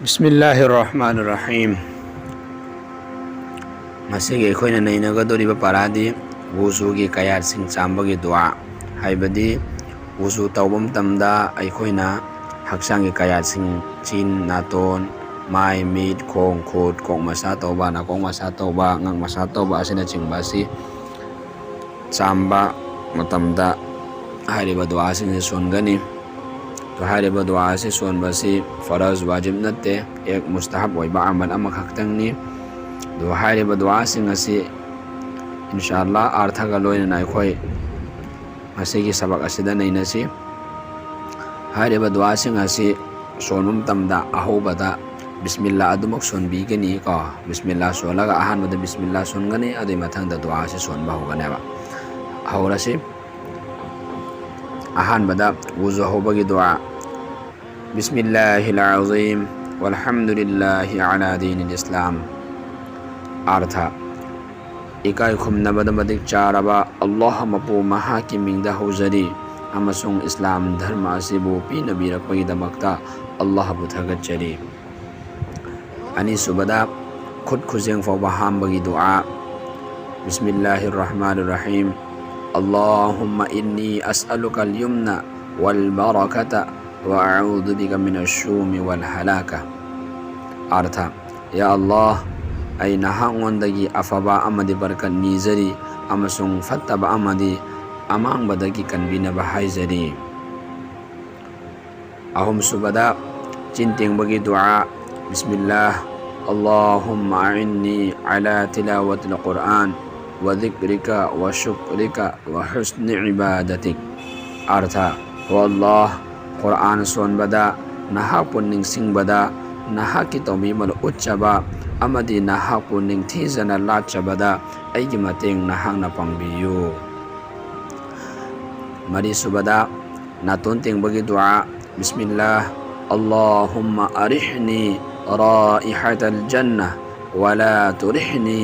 बिस्मिल्लाहिर्रहमानिर्रहीम। मसीगे अखोइना नैनगदोरिबा पारादी वुजुगी कयातसिंग चांबगी दुआ हाइबदी वुजु तौबा मतमदा अखोइना हक्चांगी कयातसिंग चिन नातोन माइ मीट खोंग खुद कोंग मसा तौबा नाकोंग मसा तौबा ngang masa तौबा असिना चिंबा असि चांबा मतमदा हाइरिबा दुआसिंग सोनगनी। तो हाइरिबा दुआ से सोनबसी फरज वाजिब नते एक मुस्तहब ओइबा अमल अमखक्तंगनी। दो हाइरिबा दुआसिंग असि इंशाअल्लाह अर्थगा लोइना अखोइ मसीगी सबक असिदा नैनसी। हाइरिबा दुआसिंग असि सोनबा मतमदा अहोबदा बिस्मिल्लाह अदुमक सोनबीगनी को बिस्मिल्लाह सोलगा अहानबदा बिस्मिल्लाह सोनगनी अदुइ मथंगदा दुआ से सोनबा होगनेबा हौरसी। अहानबदा वुजु होबगी दुआ बिस्मिल्लाहिल अज़ीम वल्हम्दुलिल्लाहि अला दीनिल इस्लाम। अर्थ इकाई खुमनबदा मदिक चारबा अल्लाह मपु महाकी मिंगदा हौजरी अमसुंग इस्लाम धर्म असिबु पीनबीरकपगिदमक्ता अल्लाह बु थगच्चरी। अनिसुबदा खुद खुजेंग फौबा हामबगी दुआ बिस्मिल्लाहिर रहमानिर रहीम अल्लाहुम्मा इन्नी अस्अलुकल युमना वल बरकता व अऊदु बिका मिनश शुमी वल हलाका। अर्थ या अल्लाह आई नहांगोंदगी अफबा अमदि बरकत निजरी अमसुंग फत्तबा अमदि अमांगबदगी कनबिनबा हाइजरी। अहुम सुबदा चिंतेंगबगी दुआ बिस्मिल्लाह अल्लाहुम्मा अइन्नी अला तिलावतिल कुरआन व ज़िक्रिका व शुक्रिका व हुस्नि इबादतिक। अर्थ हो अल्लाह कुरआन सोनबदा नहाकु निंगसिंगबदा नहाकी तौमीमल उच्चबा अमदि नहाकु निंगथीजना लाचबदा अइगी मतेंग नहांगना पांगबियु। मरी सुबदा नातोन तेंगबगी दुआ बिस्मिल्लाह अल्लाहुम्मा अरिहनी राइहतल जन्नह वला तुरिहनी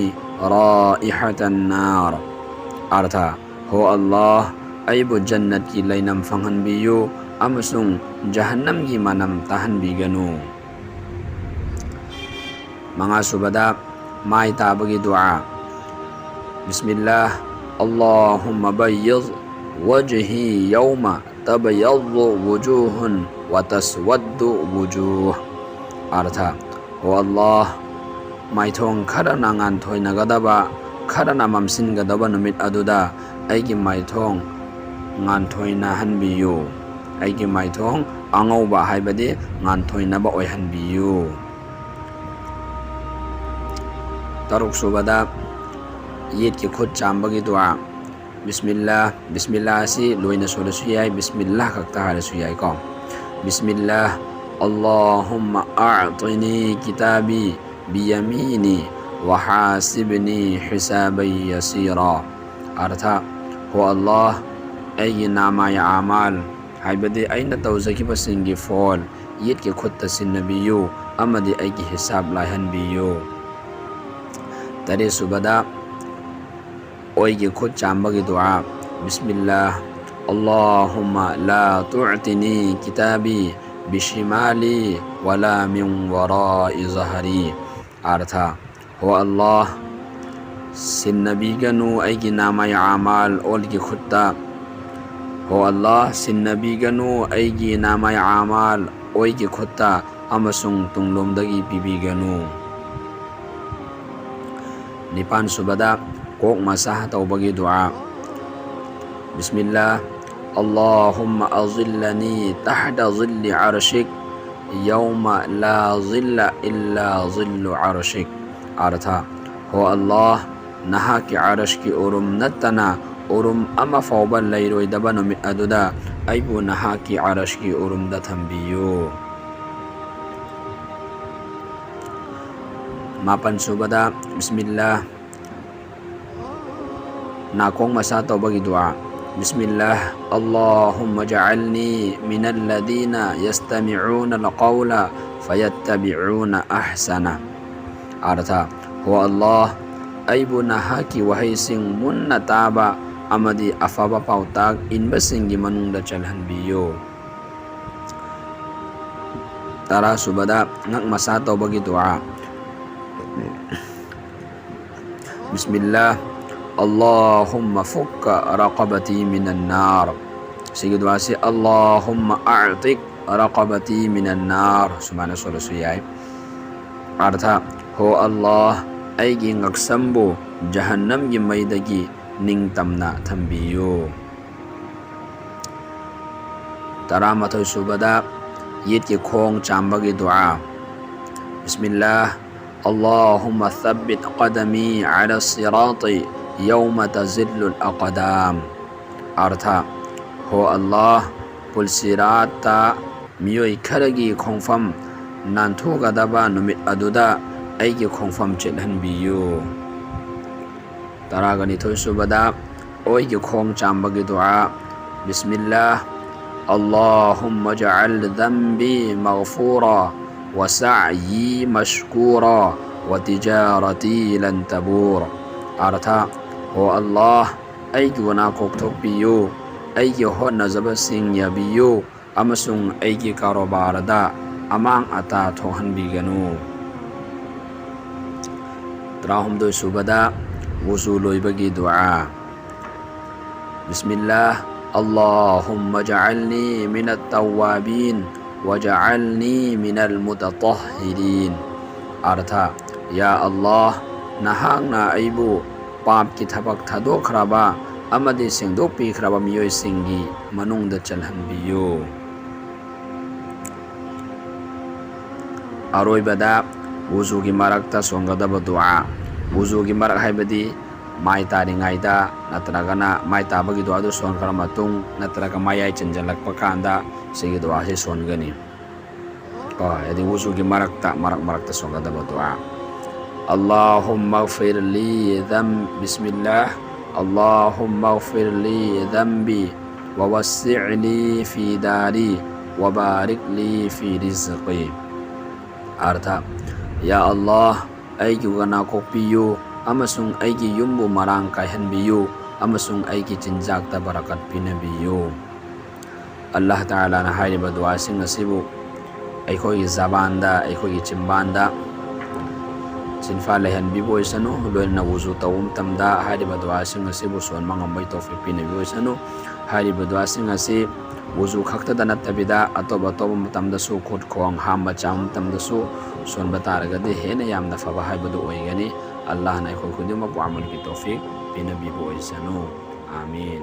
राइहतन नार। अर्थ हो अल्लाह अइबु जन्नत की लैनम फंगहनबियु अमसुंग जहन्नम की मनम तहनबिगनु। मंगा सुबदा माइ ताबगी दुआ बिस्मिल्लाह अल्लाहुम्मा बय्यज़ वजही यौमा तबयज़्ज़ु वुजूहुन व तस्वद्दु वुजूह। अर्थ हो अल्लाह माइथोंग खरना nganthoi खरना ममसिनगदबा नुमित अदुदा अइगी माइथोंग nganthoi हनबियु अइगी माइथोंग अंगौबा हाइबदि nganthoi ओइहनबियु। तरुक सुबदा येट की खुद चांबगी दुआ बिस्मिल्लाह बिस्मिल्लाह से लोइना सोलसु याय बिस्मिल्लाह खक्ता हालसु याय को बिस्मिल्लाह अल्लाहुम्मा अअतिनी किताबी बियमीनी व हासिबनी हिसाबन यसीरा। अर्थ हो अल्लाह अइगी नामाय आमाल हाइबदि अइना तौजगिबसिंगी फोल येट की खुद तसिनबियु अमदि अइगी हिसाब लाहनबियु। तरे सुबदा ओइगी खुद चांबगी दुआ बिस्मिल्लाह अल्लाहुम्मा ला तुअतिनी किताबी बिशिमाली वला मिन वराइ ज़हरी। अर्थ हो अल्लाह सिन्नबीगनु अइगी नामाय आमाल ओलगी खुद्दा हो अल्लाह सिन्नबीगनु अइगी नामाय आमाल ओइगी खुद्दा अमसुंग तुंगलोमदगी पिबीगनु। निपान सुबदा कोक मसाह तौबगी दुआ बिस्मिल्लाह अल्लाहुम्मा अज़िल्लनी तहत ज़िल्लि अर्शिक यौमा ला ज़िल्ला इल्ला ज़िल्लु अर्शिक। अर्थ हो अल्लाह नहा की अर्श की उरुम नत्तना उरुम अमा फौबा लैरोइदबा नुमित अदुदा अइबु नहा की अर्श की उरुम दा थंबियु। मापन सुबदा बिस्मिल्लाह नाकोंग मसा तौबगी दुआ बिस्मिल्लाह अल्लाहुम्मा जअलनी मिनल लदीना यस्तमिऊनल क़ौला फयत्तबिऊना अहसना। अर्थ हो अल्लाह अइबु नहा की वहैसिंग मुन्ना ताबा अमदि अफबा पाउताग इनबसिंगी मनुंगदा चलहनबियु। Tara subada ngak masa tawbagi dua. Bismillah. Allahumma fukka raqabati minan nar. Sige dua si Allahumma a'tik raqabati minan nar. Sumana solusu yai. Artha ho Allah aigi ngaksambu jahannam gi maidagi ningtamna thambiyu. Taramathoi subada yit ki khong chambagi dua. Bismillah. Allahumma thabbit qadami ala sirati yawma tazillul aqdam. Artha ho Allah pulsirata miyoi kharagi khongfam nanthugada numit aduda aigi khongfam chelhanbiyu. Taragani thoi subada oigi khong chambagi dua. Bismillah. Allahumma ja'al dhanbi maghfura wa sa'yi mashkura wa tijarati lan tabur. Artha ho Allah aigi wana kokthok biyu aigi hotnazaba sing yabiyu amasung aigi karobarada amang ata thohanbiganu. Trahumdoi subada wuzu loibagi dua. Bismillah. Allahumma ja'alni minat tawwabin wa ja'alni minal mutatahhirin. Artha ya Allah nahangna aibu pap ki thabak thadokhraba amadi sengdokpi khraba miyoi singi manungda chalhanbiyu. Aroibada wuzu gi marakta songadaba dua. Wuzu gi marak haibadi mai taringaida natragana mai tabagi dua du son khara matung natraga mayai chenjalakpa kanda sigi dua se songani. Jadi wuzu gi marakta songadaba dua. Allahumma ighfir li bismillah. Allahumma ighfir li dhanbi wa wassi'li fi dari wa barik li fi rizqi. Artha ya Allah aigi wana kokpiyu amasung aigi yumbu marang kaihanbiyu amasung aigi jinjakta barakat pinabiyu. Allah Ta'ala na hairiba dua sing asibu aikoi zabanda aikoi chimbanda sinfa lehan bibo isanu loina wuzu tawum tamda hairiba dua sing asibu son mangambai tawfiq pinabiyu isanu hairiba dua sing asi wuzu khakta dana tabida atoba matamda su khut khong hamba cham tamda su son bataragadi hena yamna faba haibadu oigani. Allah na ikhul khudima bu amal ki tawfiq pinabiyu isanu. Amin.